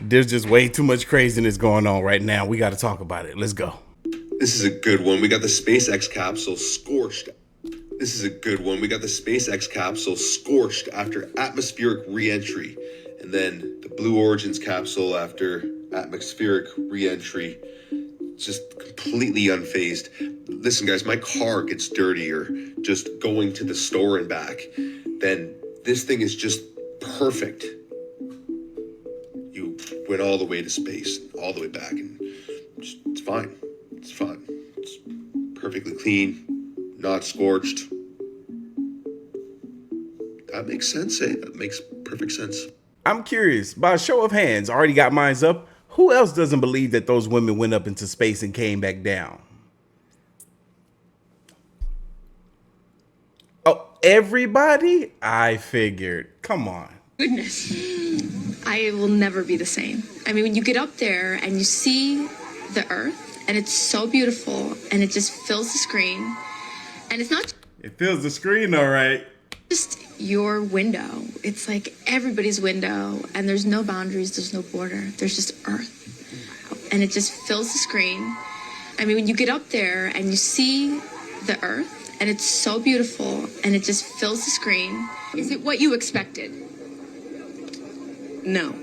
There's just way too much craziness going on right now. We got to talk about it. Let's go. This is a good one. We got the SpaceX capsule scorched. This is a good one. We got the SpaceX capsule scorched after atmospheric re-entry. And then the Blue Origin's capsule after atmospheric re-entry. Just completely unfazed. Listen, guys, my car gets dirtier just going to the store and back. Then this thing is just perfect. You went all the way to space, all the way back, and it's fine. It's fine. It's perfectly clean, not scorched. That makes sense, eh? That makes perfect sense. I'm curious, by a show of hands, already got mines up. Who else doesn't believe that those women went up into space and came back down? Oh, everybody? I figured. Come on. Goodness. I will never be the same. I mean, when you get up there and you see the Earth, and it's so beautiful, and it just fills the screen, and it's not... It fills the screen, all right. Just your window. It's like everybody's window, and there's no boundaries, there's no border, there's just Earth, and it just fills the screen. I mean, when you get up there and you see the Earth, and it's so beautiful, and it just fills the screen. Is it what you expected? No.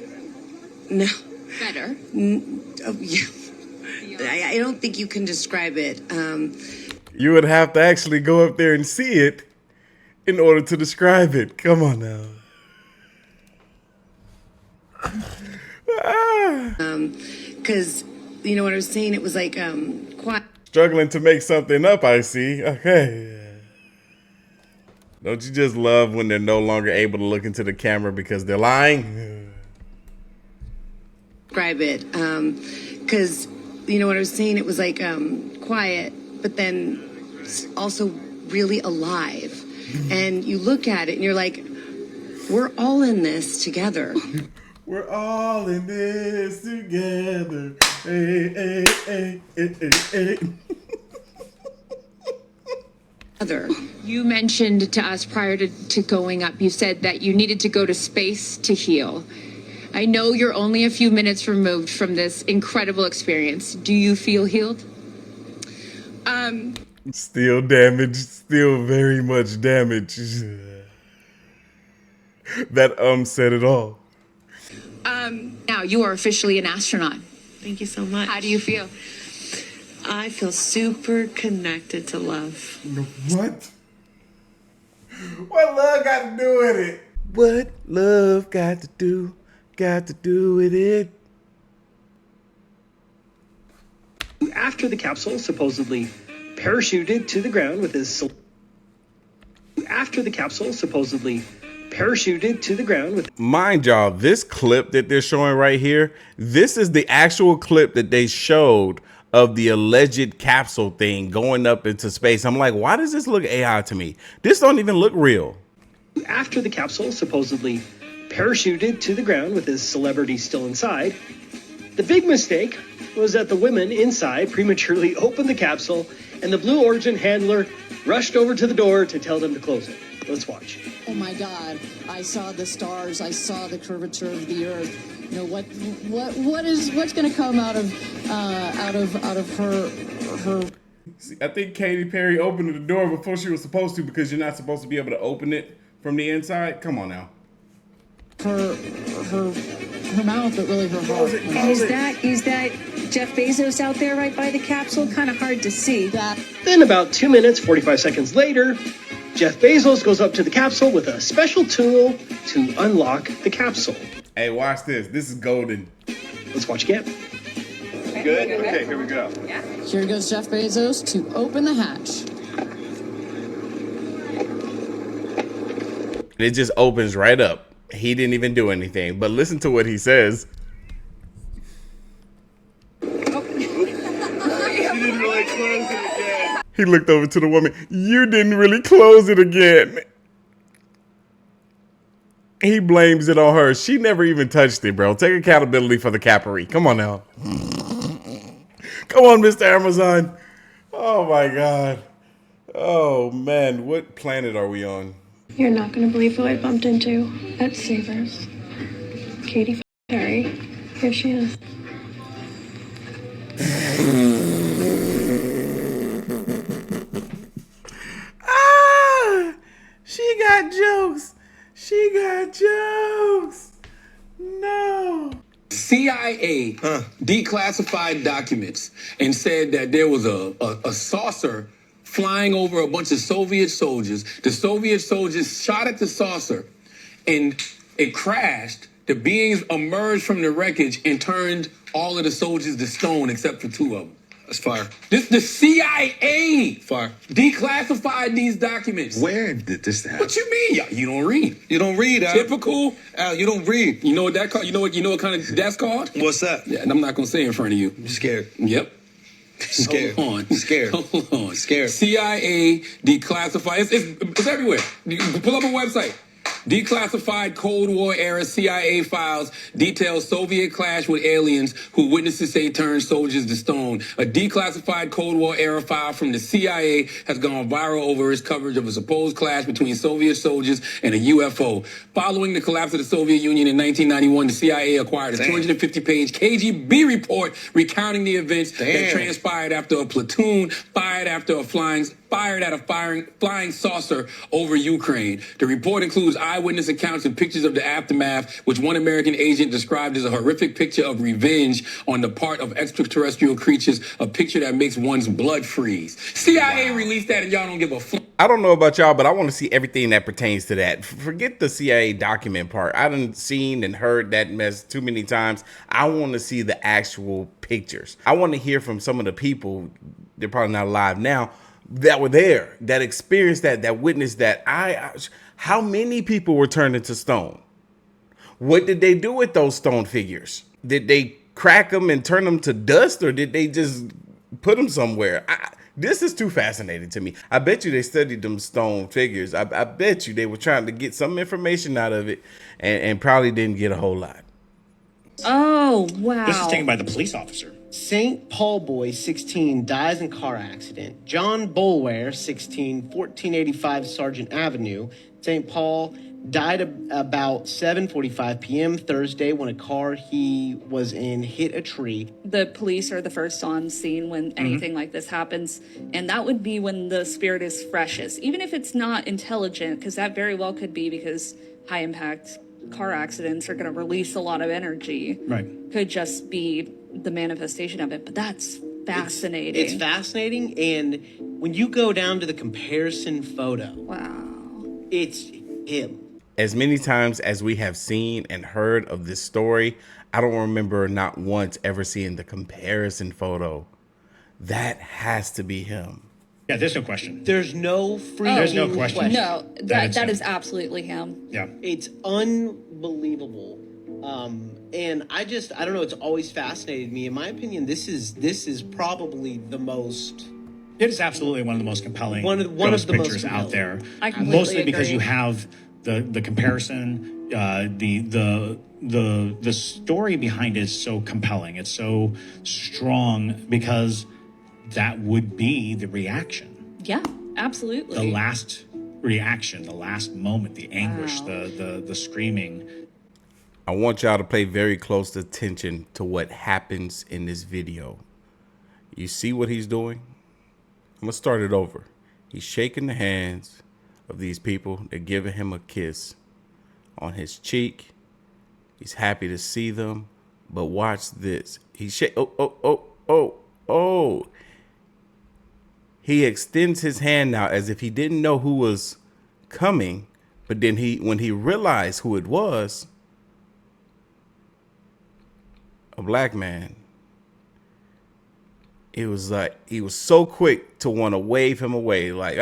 Better? Oh, yeah. I don't think you can describe it. You would have to actually go up there and see it in order to describe it. Come on now. Because, you know what I was saying? It was like, quiet. Struggling to make something up, I see. Okay. Don't you just love when they're no longer able to look into the camera because they're lying? Describe it. Because, you know what I was saying? It was like, quiet, but then also really alive. And you look at it and you're like, we're all in this together. We're all in this together. Hey, hey, hey, hey, hey, hey. You mentioned to us prior to going up, you said that you needed to go to space to heal. I know you're only a few minutes removed from this incredible experience. Do you feel healed? Still damaged, still very much damaged. That said it all. Now you are officially an astronaut. Thank you so much. How do you feel? I feel super connected to love. What? What love got to do with it? What love got to do with it? After the capsule supposedly parachuted to the ground with his... Mind y'all, this clip that they're showing right here, this is the actual clip that they showed of the alleged capsule thing going up into space. I'm like, why does this look AI to me? This don't even look real. After the capsule supposedly parachuted to the ground with his celebrity still inside, the big mistake was that the women inside prematurely opened the capsule and the Blue Origin handler rushed over to the door to tell them to close it. Let's watch. Oh my God, I saw the stars, I saw the curvature of the earth. You know, what's going to come out of her. See, I think Katy Perry opened the door before she was supposed to, because you're not supposed to be able to open it from the inside. Come on now. Her mouth, but really her heart. Is that Jeff Bezos out there right by the capsule? Kind of hard to see. Then about 2 minutes, 45 seconds later, Jeff Bezos goes up to the capsule with a special tool to unlock the capsule. Hey, watch this. This is golden. Let's watch again. Good? Okay, here we go. Here goes Jeff Bezos to open the hatch. It just opens right up. He didn't even do anything. But listen to what he says. She didn't really close it again. He looked over to the woman. You didn't really close it again. He blames it on her. She never even touched it, bro. Take accountability for the capery. Come on now. Come on, Mr. Amazon. Oh, my God. Oh, man. What planet are we on? You're not going to believe who I bumped into at Savers. Katy Perry. Here she is. Ah, she got jokes. She got jokes. No. CIA declassified documents and said that there was a saucer flying over a bunch of Soviet soldiers. The Soviet soldiers shot at the saucer and it crashed. The beings emerged from the wreckage and turned all of the soldiers to stone except for 2 of them. That's fire. The CIA Fire. declassified these documents. Where did this happen? What you mean? You don't read. You don't read, Al. Typical. Al, you don't read. You know what that called? You know what kind of that's called? What's that? Yeah, and I'm not gonna say it in front of you. I'm scared. Yep. Scared. Hold on. Scared. Hold on. Scared. CIA declassified. It's everywhere. You can pull up a website. Declassified Cold War era CIA files details Soviet clash with aliens who witnesses say turned soldiers to stone. A declassified Cold War era file from the CIA has gone viral over its coverage of a supposed clash between Soviet soldiers and a UFO. Following the collapse of the Soviet Union in 1991, the CIA acquired a 250-page KGB report recounting the events that transpired after a platoon fired at a flying saucer over Ukraine. The report includes eyewitness accounts and pictures of the aftermath, which one American agent described as a horrific picture of revenge on the part of extraterrestrial creatures, a picture that makes one's blood freeze. CIA released that and y'all don't give a fuck. I don't know about y'all, but I want to see everything that pertains to that. Forget the CIA document part. I done seen and heard that mess too many times. I want to see the actual pictures. I want to hear from some of the people, they're probably not alive now, that were there, that experienced that witnessed that. How many people were turned into stone? What did they do with those stone figures? Did they crack them and turn them to dust, or did they just put them somewhere? This is too fascinating to me. I bet you they studied them stone figures. I bet you they were trying to get some information out of it and probably didn't get a whole lot. Oh, wow. This is taken by the police officer. St. Paul boy, 16, dies in car accident. John Bolware, 16, 1485 Sargent Avenue, St. Paul, died about 7:45 p.m. Thursday when a car he was in hit a tree. The police are the first on scene when anything like this happens, and that would be when the spirit is freshest. Even if it's not intelligent, because that very well could be because high-impact car accidents are going to release a lot of energy. Right. Could just be the manifestation of it, but that's fascinating. It's fascinating, and when you go down to the comparison photo, wow, it's him. As many times as we have seen and heard of this story, I don't remember not once ever seeing the comparison photo. That has to be him. Yeah, there's no question. There's no freaking There's no question. No, that him. is absolutely him. Yeah. It's unbelievable. And I don't know, it's always fascinated me. In my opinion, this is probably the most... It is absolutely one of the most compelling one of the most pictures compelling out there. I completely Mostly because agree. you have the comparison, the story behind it is so compelling. It's so strong because that would be the reaction. Yeah, absolutely. The last reaction, the last moment, the anguish, the screaming. I want y'all to pay very close attention to what happens in this video. You see what he's doing? I'm gonna start it over. He's shaking the hands of these people. They're giving him a kiss on his cheek. He's happy to see them, but watch this. Oh. He extends his hand out as if he didn't know who was coming, but then when he realized who it was, a black man, it was like he was so quick to want to wave him away, like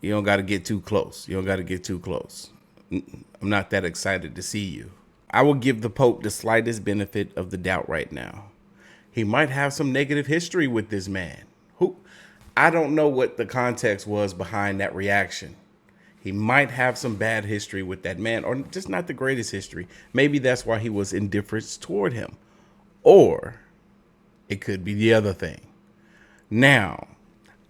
you don't got to get too close. You don't got to get too close. I'm not that excited to see you. I will give the Pope the slightest benefit of the doubt right now. He might have some negative history with this man. I don't know what the context was behind that reaction. He might have some bad history with that man, or just not the greatest history. Maybe that's why he was indifferent toward him. Or it could be the other thing. Now,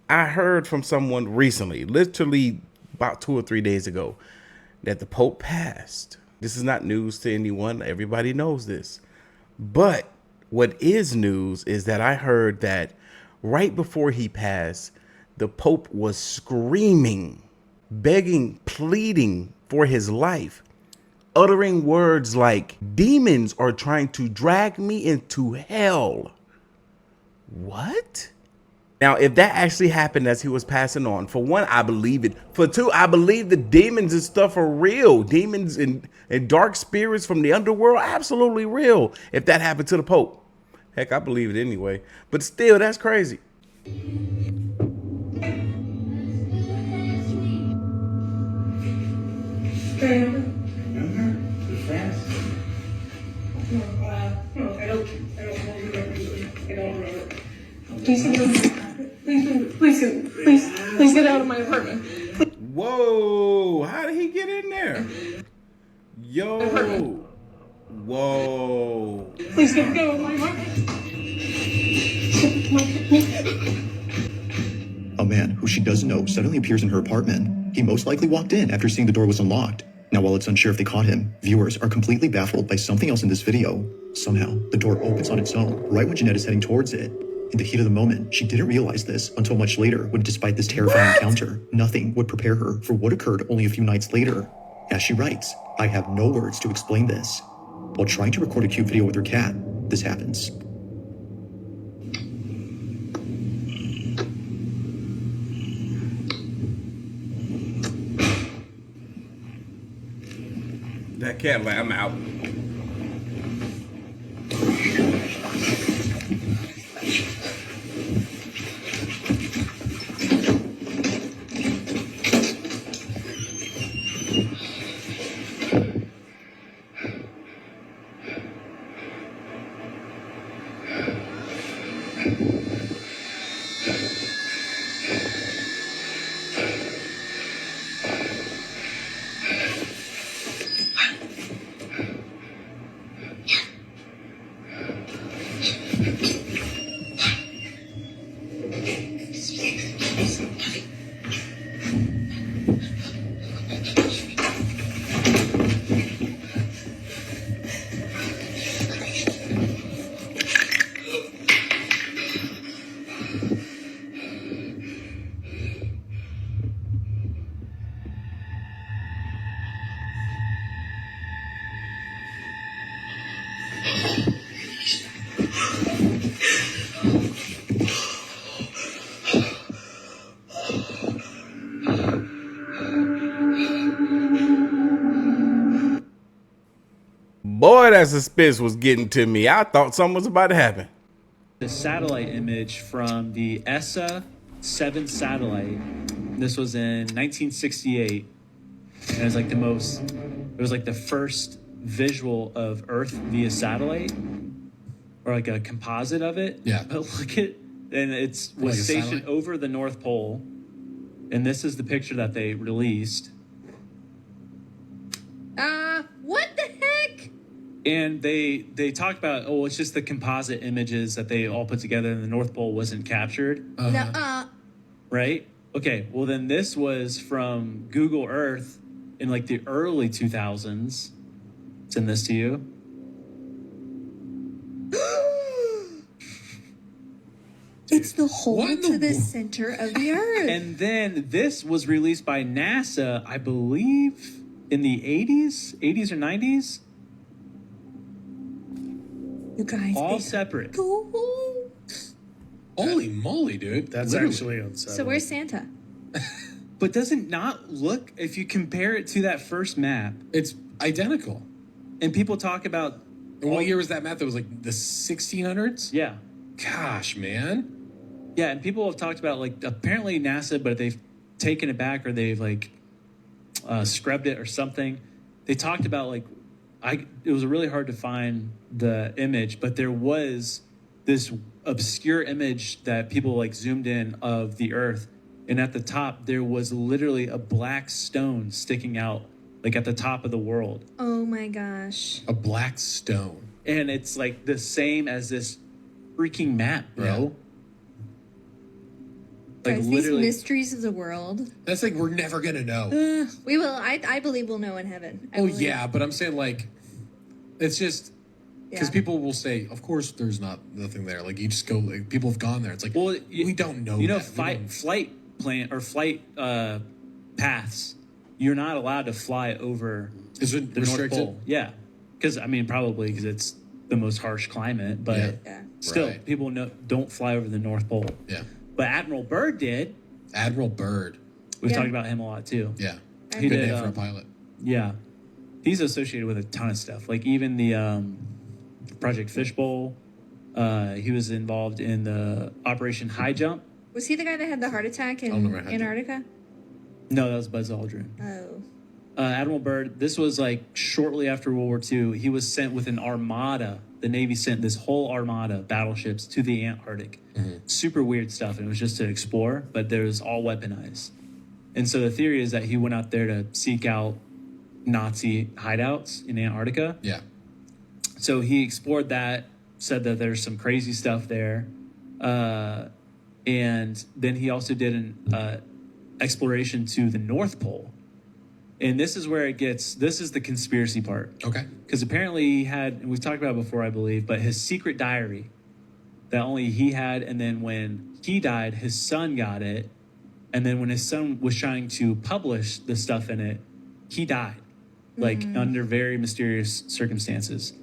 I heard from someone recently, literally about 2 or 3 days ago, that the Pope passed. This is not news to anyone. Everybody knows this. But what is news is that I heard that right before he passed, the Pope was screaming, begging, pleading for his life, uttering words like, "Demons are trying to drag me into hell." What? Now, if that actually happened as he was passing on, for one, I believe it. For two, I believe the demons and stuff are real. Demons and dark spirits from the underworld, absolutely real. If that happened to the Pope. Heck, I believe it anyway. But still, that's crazy. Please get out of my apartment. Whoa, how did he get in there? Yo. Whoa. Please get out of my apartment. A man who she doesn't know suddenly appears in her apartment. He most likely walked in after seeing the door was unlocked. Now, while it's unsure if they caught him, viewers are completely baffled by something else in this video. Somehow, the door opens on its own right when Jeanette is heading towards it. In the heat of the moment, she didn't realize this until much later when, despite this terrifying encounter, nothing would prepare her for what occurred only a few nights later. As she writes, "I have no words to explain this." While trying to record a cute video with her cat, this happens. That cat, like, I'm out. Boy, that suspense was getting to me. I thought something was about to happen. The satellite image from the ESA 7 satellite. This was in 1968. And it was like the first visual of Earth via satellite, or like a composite of it. Yeah. But look at, and it was stationed over the North Pole. And this is the picture that they released. What the heck? And they talked about, oh, it's just the composite images that they all put together and the North Pole wasn't captured. Right? Okay, well then this was from Google Earth in like the early 2000s. Send this to you. It's the hole to the center of the Earth. And then this was released by NASA, I believe, in the 80s or 90s. You guys, all separate. Cool. Holy moly, dude. That's Literally. actually unsettling. So where's Santa? But does it not look, if you compare it to that first map, it's identical. And people talk about... And what year was that map? That was like the 1600s? Yeah. Gosh, man. Yeah, and people have talked about, like, apparently NASA, but they've taken it back or they've, like, scrubbed it or something. They talked about, like, it was really hard to find the image, but there was this obscure image that people, like, zoomed in of the Earth. And at the top, there was literally a black stone sticking out, like, at the top of the world. Oh, my gosh. A black stone. And it's, like, the same as this freaking map, bro. Like Guys, these literally, mysteries of the world. That's like we're never gonna know. We will. I believe we'll know in heaven. I Oh believe. yeah, but I'm saying like, it's just because Yeah. people will say, of course, there's nothing there. Like you just go, like, people have gone there. It's like, well, we don't know. you know, that. flight paths. You're not allowed to fly over Is it the North restricted? Pole. Yeah, because I mean, probably because it's the most harsh climate, but Yeah. still, Right. people don't fly over the North Pole. Yeah. But Admiral Byrd did. Admiral Byrd. We've Yeah. talked about him a lot too. Yeah. He Good did. name for a pilot. Yeah, he's associated with a ton of stuff. Like even the Project Fishbowl. He was involved in the Operation High Jump. Was he the guy that had the heart attack in Antarctica? No, that was Buzz Aldrin. Oh. Admiral Byrd, this was like shortly after World War II. He was sent with an armada. The Navy sent this whole armada of battleships to the Antarctic. Super weird stuff. And it was just to explore, but it was all weaponized. And so the theory is that he went out there to seek out Nazi hideouts in Antarctica. Yeah. So he explored that, said that there's some crazy stuff there. And then he also did an exploration to the North Pole. And this is where this is the conspiracy part. Okay. Because apparently he had, and we've talked about it before, I believe, but his secret diary that only he had. And then when he died, his son got it. And then when his son was trying to publish the stuff in it, he died, like under very mysterious circumstances.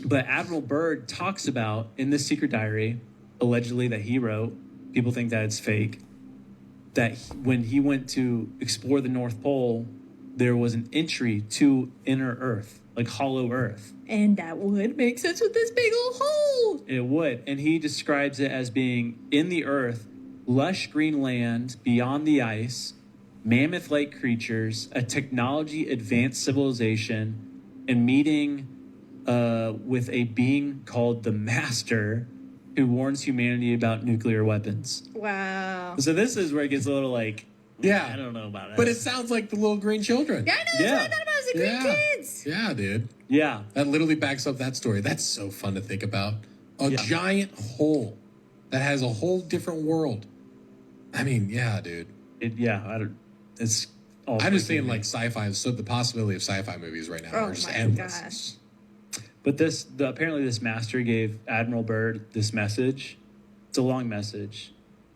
But Admiral Byrd talks about in this secret diary, allegedly that he wrote, people think that it's fake, that when he went to explore the North Pole, there was an entry to inner Earth, like hollow Earth. And that would make sense with this big old hole. It would. And he describes it as being in the Earth, lush green land beyond the ice, mammoth-like creatures, a technology-advanced civilization, and meeting with a being called the Master, who warns humanity about nuclear weapons. Wow. So this is where it gets a little like, Yeah. I don't know about that. But it sounds like the little green children. Yeah, I know. That's what I thought about. It was the green kids. Yeah, dude. Yeah. That literally backs up that story. That's so fun to think about. A giant hole that has a whole different world. I mean, yeah, dude. It's all I'm just freaking thinking like sci-fi. So the possibility of sci-fi movies right now Oh are just my endless. gosh. But apparently this master gave Admiral Byrd this message. It's a long message.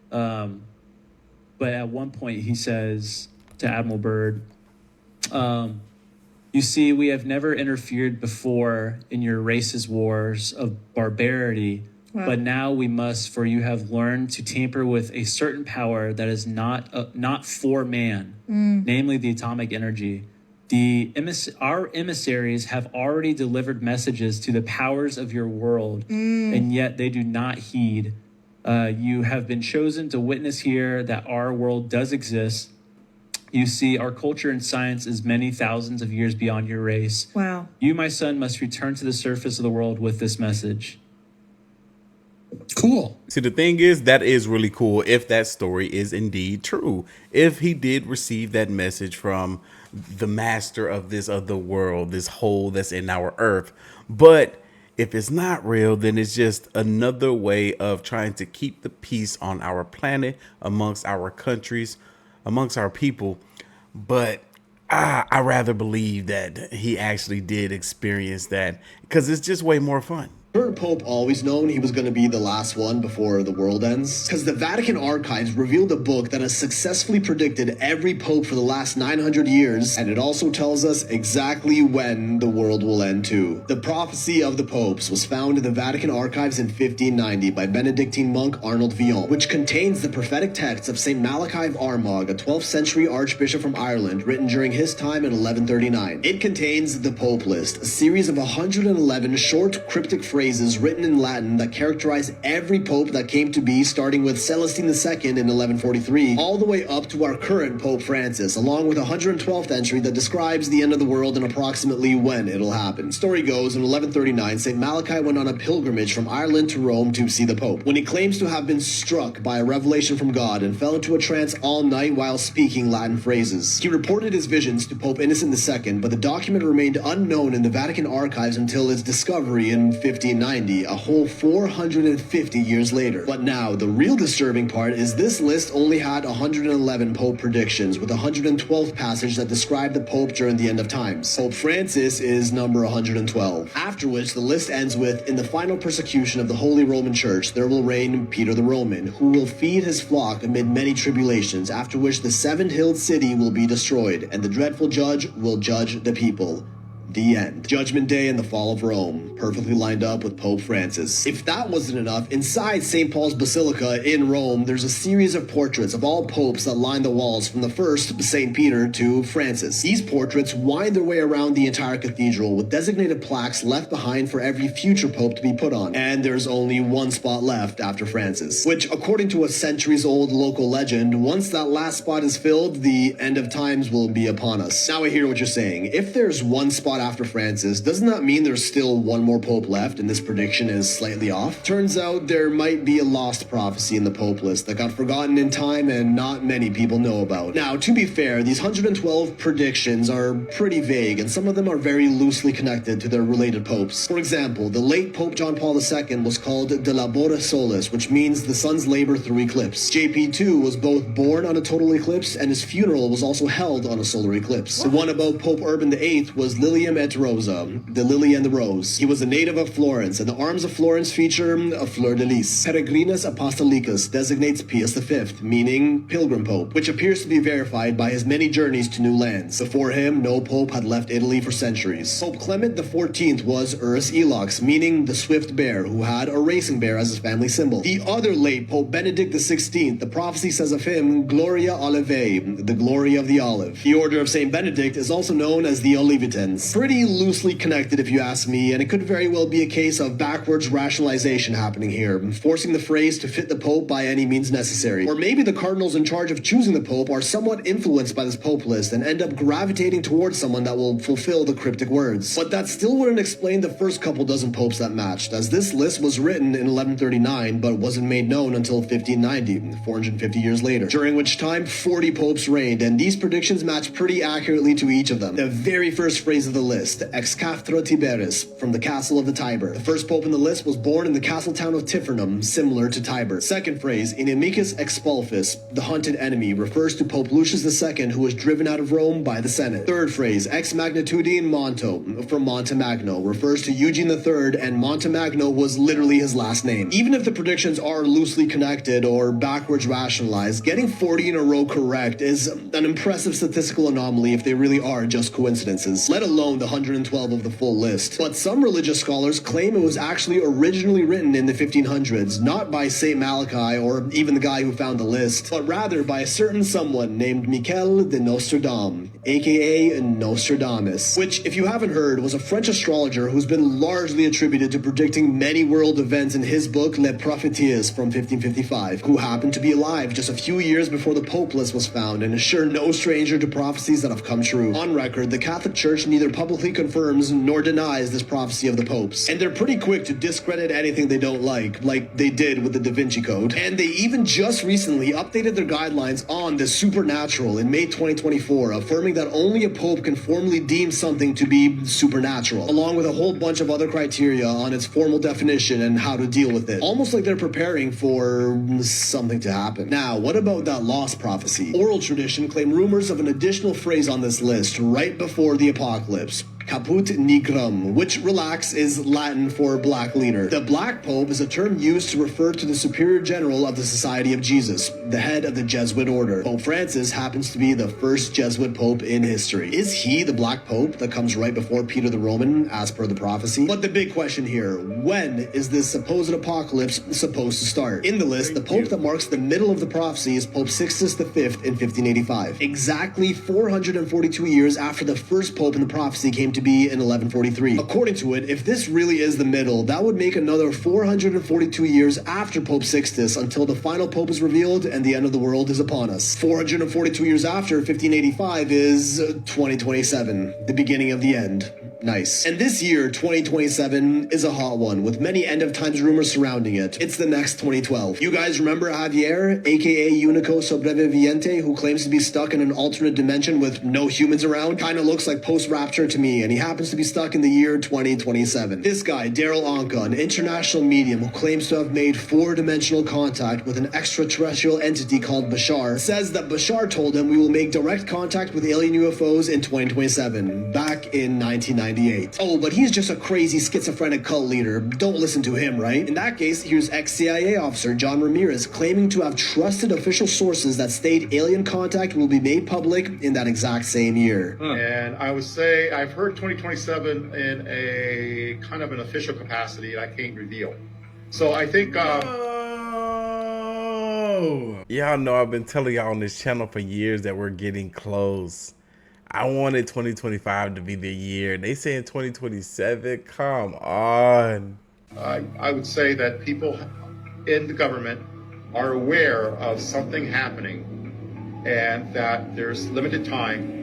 But at one point he says to Admiral Byrd, you see, we have never interfered before in your race's wars of barbarity, but now we must, for you have learned to tamper with a certain power that is not for man, namely the atomic energy. Our emissaries have already delivered messages to the powers of your world, and yet they do not heed. You have been chosen to witness here that our world does exist. You see, our culture and science is many thousands of years beyond your race. Wow. You, my son, must return to the surface of the world with this message. Cool. See, the thing is, that is really cool if that story is indeed true. If he did receive that message from the master of this other world, this hole that's in our earth. But if it's not real, then it's just another way of trying to keep the peace on our planet, amongst our countries, amongst our people. But I rather believe that he actually did experience that, because it's just way more fun. Current Pope always known he was going to be the last one before the world ends? Because the Vatican archives revealed a book that has successfully predicted every pope for the last 900 years, and it also tells us exactly when the world will end too. The Prophecy of the Popes was found in the Vatican archives in 1590 by Benedictine monk Arnold Villon, which contains the prophetic texts of St. Malachi of Armagh, a 12th century archbishop from Ireland, written during his time in 1139. It contains the Pope List, a series of 111 short cryptic phrases written in Latin that characterize every pope that came to be, starting with Celestine II in 1143, all the way up to our current Pope Francis, along with a 112th entry that describes the end of the world and approximately when it'll happen. Story goes, in 1139, St. Malachi went on a pilgrimage from Ireland to Rome to see the Pope, when he claims to have been struck by a revelation from God and fell into a trance all night while speaking Latin phrases. He reported his visions to Pope Innocent II, but the document remained unknown in the Vatican archives until its discovery in 1588. 1590, a whole 450 years later. But now, the real disturbing part is this list only had 111 Pope predictions, with 112th passage that described the Pope during the end of times. Pope Francis is number 112. After which, the list ends with, in the final persecution of the Holy Roman Church, there will reign Peter the Roman, who will feed his flock amid many tribulations, after which the seven-hilled city will be destroyed, and the dreadful judge will judge the people. The end. Judgment Day and the fall of Rome, perfectly lined up with Pope Francis. If that wasn't enough, inside St. Paul's Basilica in Rome, there's a series of portraits of all popes that line the walls from the first, St. Peter, to Francis. These portraits wind their way around the entire cathedral with designated plaques left behind for every future pope to be put on. And there's only one spot left after Francis, which, according to a centuries-old local legend, once that last spot is filled, the end of times will be upon us. Now I hear what you're saying. If there's one spot after Francis, doesn't that mean there's still one more pope left and this prediction is slightly off? Turns out there might be a lost prophecy in the pope list that got forgotten in time and not many people know about. Now, to be fair, these 112 predictions are pretty vague and some of them are very loosely connected to their related popes. For example, the late Pope John Paul II was called De Labora Solis, which means the sun's labor through eclipse. JP2 was both born on a total eclipse and his funeral was also held on a solar eclipse. The one about Pope Urban VIII was Lilium et Rosa, the lily and the rose. He was a native of Florence, and the arms of Florence feature a fleur de lis. Peregrinus Apostolicus designates Pius V, meaning pilgrim pope, which appears to be verified by his many journeys to new lands. Before him, no pope had left Italy for centuries. Pope Clement XIV was Urus Elox, meaning the swift bear, who had a racing bear as his family symbol. The other late Pope Benedict XVI, the prophecy says of him, Gloria Olivae, the glory of the olive. The order of Saint Benedict is also known as the Olivitans. Pretty loosely connected if you ask me, and it could very well be a case of backwards rationalization happening here, forcing the phrase to fit the Pope by any means necessary. Or maybe the cardinals in charge of choosing the Pope are somewhat influenced by this Pope list and end up gravitating towards someone that will fulfill the cryptic words. But that still wouldn't explain the first couple dozen popes that matched, as this list was written in 1139 but wasn't made known until 1590, 450 years later, during which time 40 popes reigned, and these predictions match pretty accurately to each of them. The very first phrase of the list, ex cathedra Tiberis, from the castle of the Tiber. The first pope in the list was born in the castle town of Tifernum, similar to Tiber. Second phrase, inimicus expulfus, the hunted enemy, refers to Pope Lucius II, who was driven out of Rome by the Senate. Third phrase, ex magnitudine Monto, from Monte Magno, refers to Eugene III, and Monte Magno was literally his last name. Even if the predictions are loosely connected or backwards rationalized, getting 40 in a row correct is an impressive statistical anomaly if they really are just coincidences, let alone the 112 of the full list. But some religious scholars claim it was actually originally written in the 1500s, not by Saint Malachi or even the guy who found the list, but rather by a certain someone named Michel de Nostradam, aka Nostradamus, which, if you haven't heard, was a French astrologer who's been largely attributed to predicting many world events in his book Les Prophecies from 1555, who happened to be alive just a few years before the Pope list was found and is sure no stranger to prophecies that have come true. On record, the Catholic Church neither publicly confirms nor denies this prophecy of the popes, and they're pretty quick to discredit anything they don't like they did with the Da Vinci Code. And they even just recently updated their guidelines on the supernatural in May 2024, affirming that only a pope can formally deem something to be supernatural, along with a whole bunch of other criteria on its formal definition and how to deal with it. Almost like they're preparing for something to happen. Now, what about that lost prophecy? Oral tradition claim rumors of an additional phrase on this list right before the apocalypse. Caput nigrum, which, relax, is Latin for black leader. The Black Pope is a term used to refer to the Superior General of the Society of Jesus, the head of the Jesuit order. Pope Francis happens to be the first Jesuit Pope in history. Is he the Black Pope that comes right before Peter the Roman, as per the prophecy? But the big question here, when is this supposed apocalypse supposed to start? In the list, the Pope that marks the middle of the prophecy is Pope Sixtus V in 1585, exactly 442 years after the first Pope in the prophecy came to be in 1143. According to it, if this really is the middle, that would make another 442 years after Pope Sixtus until the final Pope is revealed and the end of the world is upon us. 442 years after 1585 is 2027, the beginning of the end. Nice. And this year, 2027, is a hot one, with many end of times rumors surrounding it. It's the next 2012. You guys remember Javier, aka Unico Sobreviviente, who claims to be stuck in an alternate dimension with no humans around? Kinda looks like post-rapture to me, and he happens to be stuck in the year 2027. This guy, Daryl Anka, an international medium who claims to have made four-dimensional contact with an extraterrestrial entity called Bashar, says that Bashar told him we will make direct contact with alien UFOs in 2027, back in 1998. Oh, but he's just a crazy schizophrenic cult leader. Don't listen to him, right? In that case, here's ex-CIA officer John Ramirez claiming to have trusted official sources that state alien contact will be made public in that exact same year. And I would say I've heard 2027 in a kind of an official capacity I can't reveal. So I think... Y'all know I've been telling y'all on this channel for years that we're getting close. I wanted 2025 to be the year. They saying 2027? Come on. I would say that people in the government are aware of something happening and that there's limited time,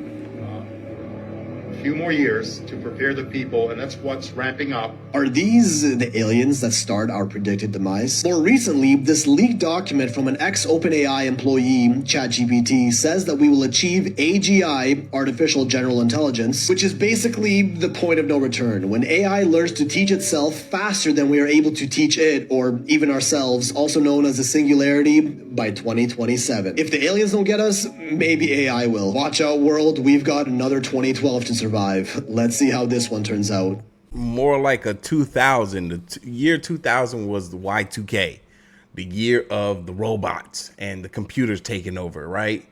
a few more years to prepare the people, and that's what's ramping up. Are these the aliens that start our predicted demise? More recently, this leaked document from an ex-OpenAI employee, ChatGPT, says that we will achieve AGI, Artificial General Intelligence, which is basically the point of no return, when AI learns to teach itself faster than we are able to teach it, or even ourselves, also known as the singularity, by 2027. If the aliens don't get us, maybe AI will. Watch out, world, we've got another 2012 to survive. Let's see how this one turns out. More like a 2000. The year 2000 was the Y2K, the year of the robots and the computers taking over, right?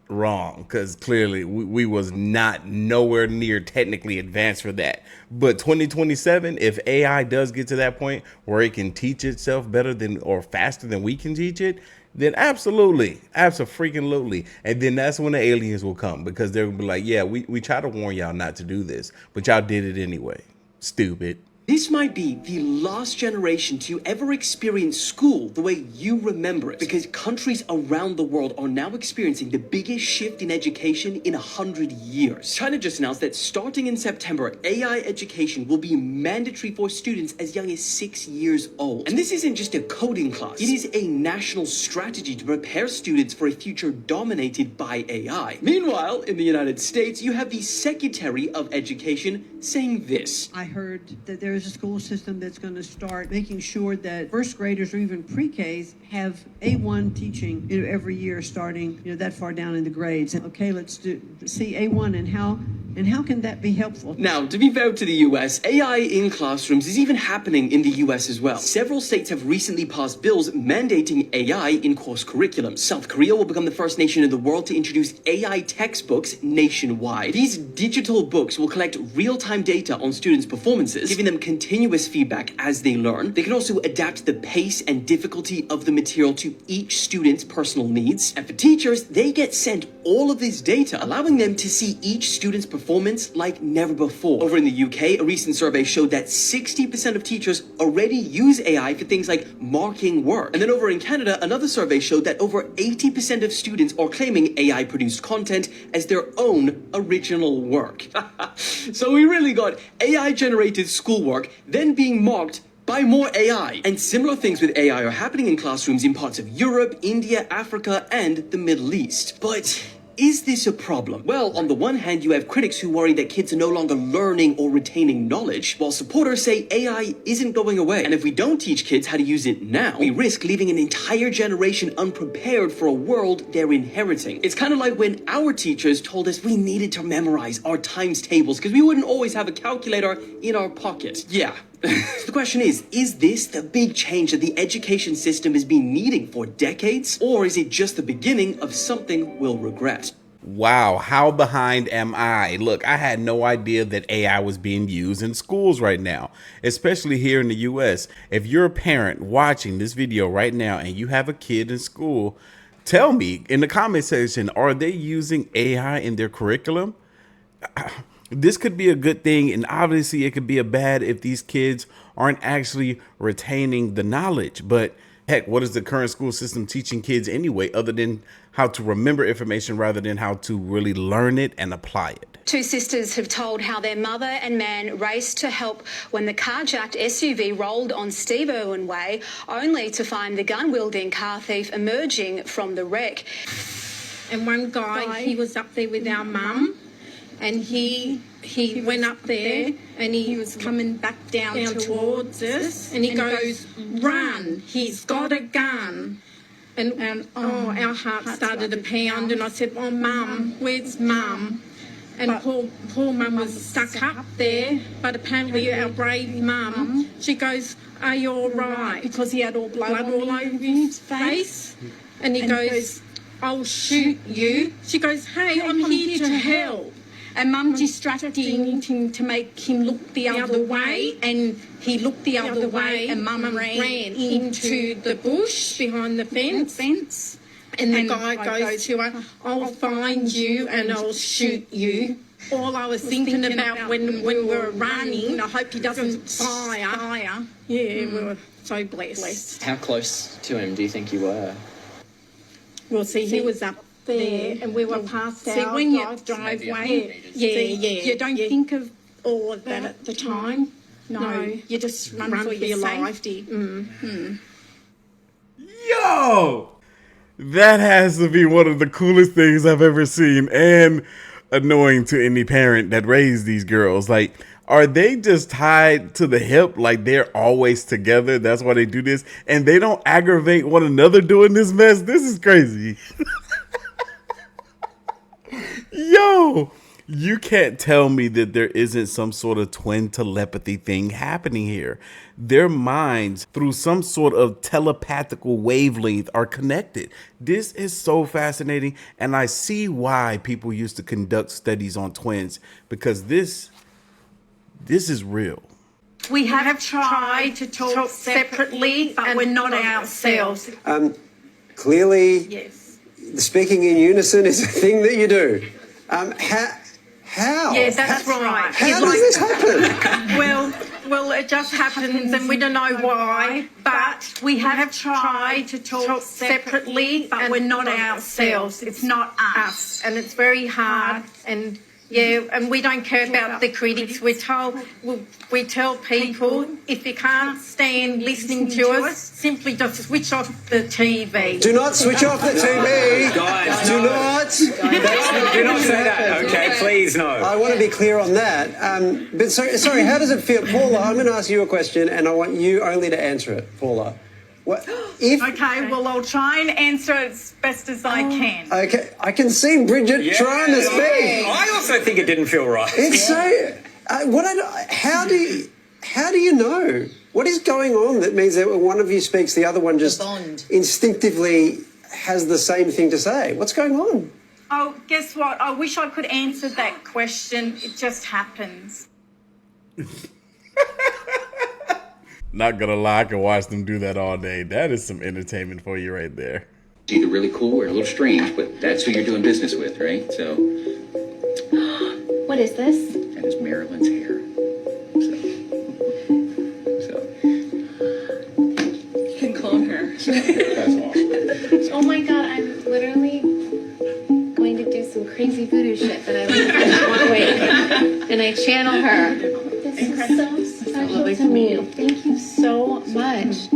Wrong, because clearly we was not nowhere near technically advanced for that. But 2027, if AI does get to that point where it can teach itself better than or faster than we can teach it, then absolutely. And then that's when the aliens will come, because they'll be like, yeah, we try to warn y'all not to do this, but y'all did it anyway. Stupid. This might be the last generation to ever experience school the way you remember it, because countries around the world are now experiencing the biggest shift in education in 100 years. China just announced that starting in September, AI education will be mandatory for students as young as 6 years old. And this isn't just a coding class. It is a national strategy to prepare students for a future dominated by AI. Meanwhile, in the United States, you have the Secretary of Education saying this. I heard that there's a school system that's going to start making sure that first graders or even pre-Ks have A1 teaching, every year starting, that far down in the grades. And okay, let's see A1 and how can that be helpful? Now, to be fair to the US, AI in classrooms is even happening in the US as well. Several states have recently passed bills mandating AI in course curriculum. South Korea will become the first nation in the world to introduce AI textbooks nationwide. These digital books will collect real-time data on students' performances, giving them continuous feedback as they learn. They can also adapt the pace and difficulty of the material to each student's personal needs. And for teachers, they get sent all of this data, allowing them to see each student's performance like never before. Over in the UK, a recent survey showed that 60% of teachers already use AI for things like marking work. And then over in Canada, another survey showed that over 80% of students are claiming AI-produced content as their own original work. So we really got AI-generated schoolwork then being mocked by more AI. And similar things with AI are happening in classrooms in parts of Europe, India, Africa, and the Middle East. But is this a problem? Well, on the one hand, you have critics who worry that kids are no longer learning or retaining knowledge, while supporters say AI isn't going away. And if we don't teach kids how to use it now, we risk leaving an entire generation unprepared for a world they're inheriting. It's kind of like when our teachers told us we needed to memorize our times tables because we wouldn't always have a calculator in our pocket. Yeah. The question is this the big change that the education system has been needing for decades? Or is it just the beginning of something we'll regret? Wow, how behind am I? Look, I had no idea that AI was being used in schools right now, especially here in the US. If you're a parent watching this video right now and you have a kid in school, tell me in the comment section, are they using AI in their curriculum? This could be a good thing, and obviously it could be a bad if these kids aren't actually retaining the knowledge. But heck, what is the current school system teaching kids anyway, other than how to remember information rather than how to really learn it and apply it? Two sisters have told how their mother and man raced to help when the carjacked SUV rolled on Steve Irwin Way, only to find the gun-wielding car thief emerging from the wreck. And one guy, he was up there with our mum, and he went up there, and he was coming back down towards us, and he goes, "Run, he's got a gun." And our heart started to pound, and I said, "Oh, Mum, where's Mum?" And poor Mum was stuck up there, but apparently our brave Mum, she goes, "Are you all right?" Because he had all blood all over his face. And he goes, "I'll shoot you." She goes, "Hey, I'm here to help." And Mum distracted him to make him look the other way, and he looked the other way, and Mum ran into the bush behind the fence. And the guy goes to her, "I'll find you and I'll shoot you." All I was thinking about when we were running, I hope he doesn't fire. Yeah, we were so blessed. How close to him do you think you were? Well, see, he was up there, and we were past our when you driveway. Yeah. You don't think of all of that at the time. No, you just run for your safety. Yo! That has to be one of the coolest things I've ever seen, and annoying to any parent that raised these girls. Like, are they just tied to the hip like they're always together? That's why they do this, and they don't aggravate one another doing this mess? This is crazy. Yo, you can't tell me that there isn't some sort of twin telepathy thing happening here. Their minds, through some sort of telepathical wavelength, are connected. This is so fascinating, and I see why people used to conduct studies on twins, because this is real. We have tried to talk separately, but we're not ourselves. Clearly, Yes. speaking in unison is a thing that you do. How? Yeah, that's right. How does this happen? Well, it just happens, and we don't know why. But we have tried to talk separately, but we're not ourselves. It's not us, and it's very hard. And and we don't care about the critics. We tell people, if you can't stand listening to us, simply just switch off the TV. Do not switch off the TV. Guys, do no. not. Do not say that. Okay, please, no. I want to be clear on that. But sorry, how does it feel? Paula, I'm going to ask you a question, and I want you only to answer it, Paula. Okay, well, I'll try and answer it as best as I can. Okay, I can see Bridget trying to speak. I also think it didn't feel right. It's so. How do you know what is going on that means that when one of you speaks, the other one just instinctively has the same thing to say? What's going on? Oh, guess what? I wish I could answer that question. It just happens. Not gonna lie, I can watch them do that all day. That is some entertainment for you right there. It's either really cool or a little strange, but that's who you're doing business with, right? So. What is this? That is Marilyn's hair. You can clone her. That's awesome. Oh my god, I'm literally going to do some crazy voodoo shit that I want to wait. And I channel her. This is so special to me. Thank you so much.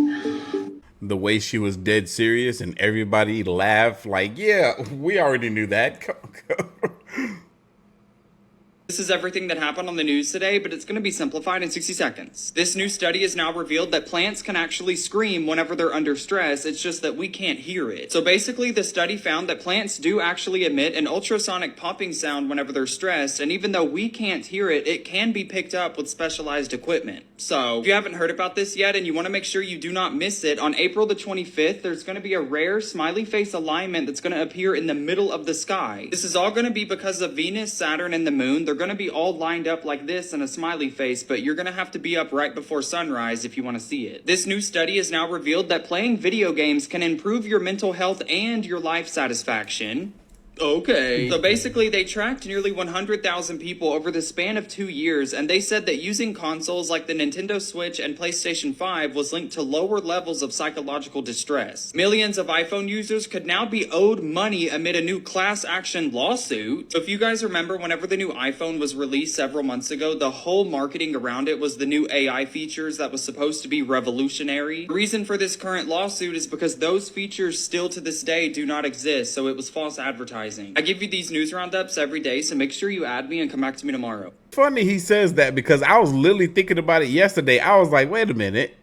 The way she was dead serious and everybody laughed like, yeah, we already knew that. This is everything that happened on the news today, but it's going to be simplified in 60 seconds. This new study has now revealed that plants can actually scream whenever they're under stress. It's just that we can't hear it. So basically, the study found that plants do actually emit an ultrasonic popping sound whenever they're stressed, and even though we can't hear it, it can be picked up with specialized equipment. So if you haven't heard about this yet and you want to make sure you do not miss it, on April the 25th, there's going to be a rare smiley face alignment that's going to appear in the middle of the sky. This is all going to be because of Venus, Saturn, and the moon. They're going to be all lined up like this in a smiley face, but you're going to have to be up right before sunrise if you want to see it. This new study has now revealed that playing video games can improve your mental health and your life satisfaction. Okay. So basically, they tracked nearly 100,000 people over the span of 2 years, and they said that using consoles like the Nintendo Switch and PlayStation 5 was linked to lower levels of psychological distress. Millions of iPhone users could now be owed money amid a new class action lawsuit. So if you guys remember, whenever the new iPhone was released several months ago, the whole marketing around it was the new AI features that was supposed to be revolutionary. The reason for this current lawsuit is because those features still to this day do not exist, so it was false advertising. I give you these news roundups every day, so make sure you add me and come back to me tomorrow. Funny he says that because I was literally thinking about it yesterday. I was like, wait a minute.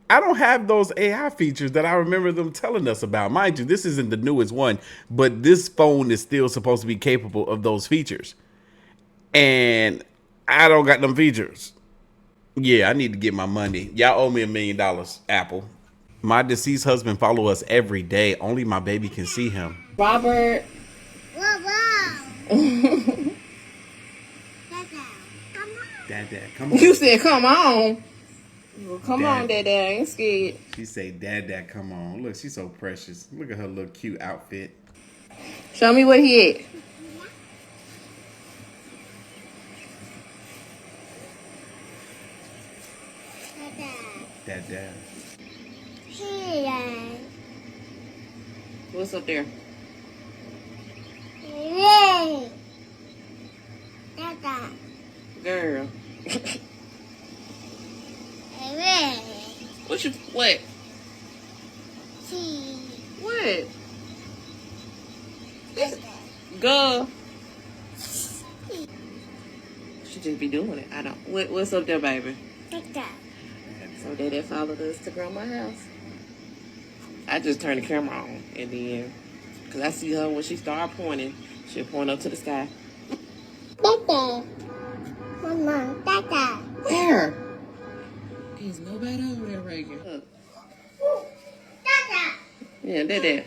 I don't have those AI features that I remember them telling us about. Mind you, this isn't the newest one, but this phone is still supposed to be capable of those features. And I don't got them features. Yeah, I need to get my money. Y'all owe me $1 million, Apple. My deceased husband follow us every day. Only my baby can see him. Robert. Dad, come on. You said, come on. Well, come on, Dad. I ain't scared. She say, Dad, come on. Look, she's so precious. Look at her little cute outfit. Show me what he at. Dad. What's up there? Girl. What? What? Girl. She just be doing it. I don't. What's up there, baby? So Daddy followed us to grandma's house. I just turned the camera on and then, cause I see her when she start pointing, she'll point up to the sky. Dada. Mama, Dada. Where? There's nobody over there, Reagan. Look. Dada. Yeah, Dada.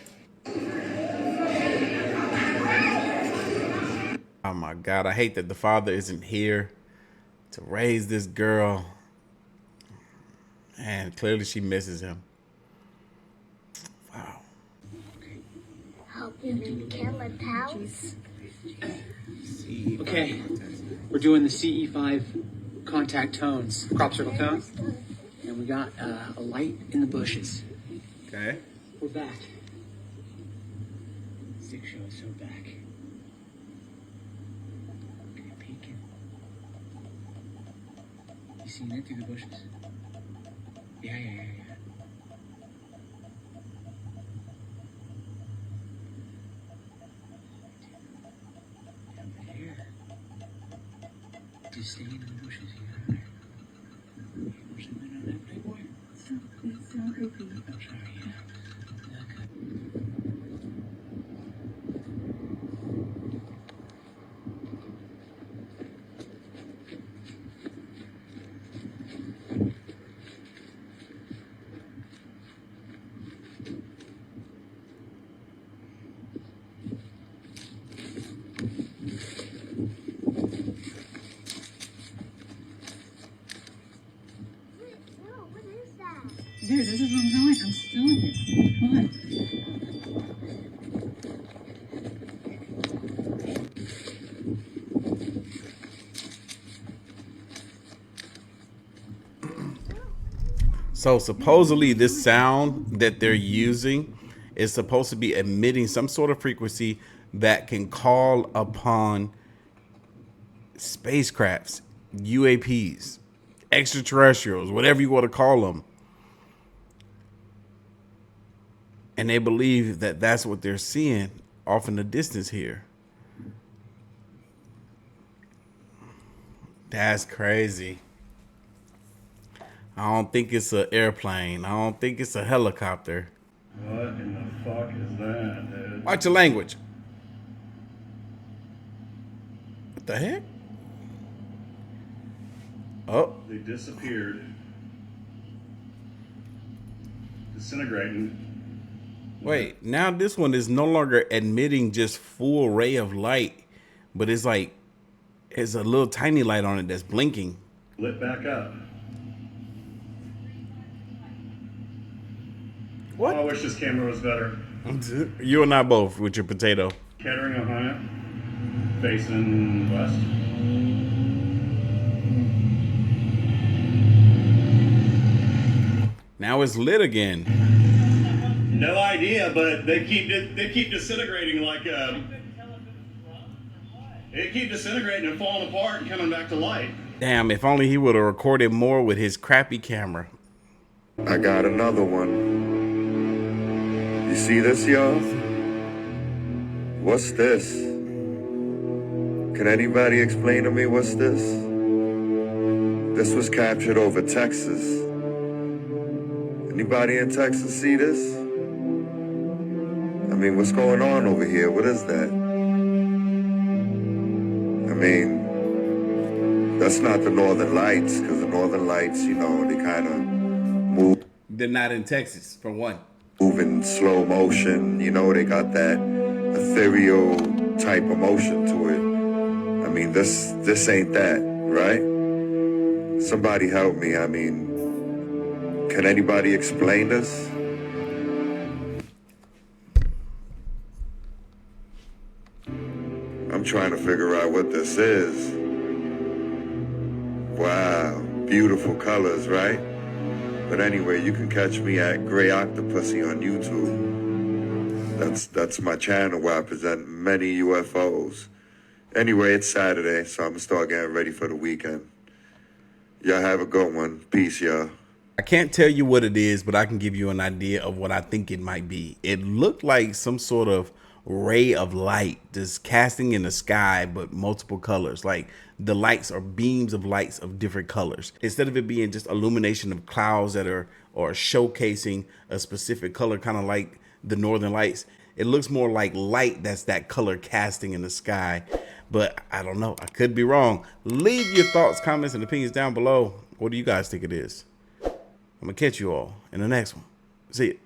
Oh my God, I hate that the father isn't here to raise this girl. And clearly she misses him. Wow. Help you to kill a house. Okay, we're doing the CE5 contact tones, crop circle tones. And we got a light in the bushes. Okay. We're back. Stick show is so back. Okay, peeking. You seen it through the bushes? Yeah. Over here. Just stay in the bushes here. There's something on that playboy. It's so creepy. I'm sorry, yeah. Dude, this is what I'm doing. I'm still here. Come on. So supposedly this sound that they're using is supposed to be emitting some sort of frequency that can call upon spacecrafts, UAPs, extraterrestrials, whatever you want to call them. And they believe that that's what they're seeing off in the distance here. That's crazy. I don't think it's an airplane. I don't think it's a helicopter. What in the fuck is that, dude? Watch your language. What the heck? Oh. They disappeared. Disintegrating. Wait, now this one is no longer emitting just full ray of light, but it's like, it's a little tiny light on it that's blinking. Lit back up. What? Oh, I wish this camera was better. You and I both with your potato. Kettering, Ohio, facing west. Now it's lit again. No idea, but they keep disintegrating like they keep disintegrating and falling apart and coming back to light. Damn, if only he would have recorded more with his crappy camera. I got another one. You see this, y'all? What's this? Can anybody explain to me what's this? This was captured over Texas. Anybody in Texas see this? I mean, what's going on over here? What is that? I mean, that's not the Northern Lights, because the Northern Lights, you know, they kind of move. They're not in Texas, for one. Move in slow motion, you know, they got that ethereal type of motion to it. I mean, this ain't that, right? Somebody help me. I mean, can anybody explain this? I'm trying to figure out what this is. Wow, beautiful colors, right? But anyway, you can catch me at Gray Octopussy on YouTube. That's my channel where I present many UFOs. Anyway, it's Saturday, so I'm gonna start getting ready for the weekend. Y'all have a good one. Peace, y'all. I can't tell you what it is, but I can give you an idea of what I think it might be. It looked like some sort of ray of light just casting in the sky, but multiple colors. Like the lights are beams of lights of different colors. Instead of it being just illumination of clouds that are or showcasing a specific color, kind of like the Northern Lights, it looks more like light that's that color casting in the sky. But I don't know. I could be wrong. Leave your thoughts, comments, and opinions down below. What do you guys think it is? I'm going to catch you all in the next one. See you.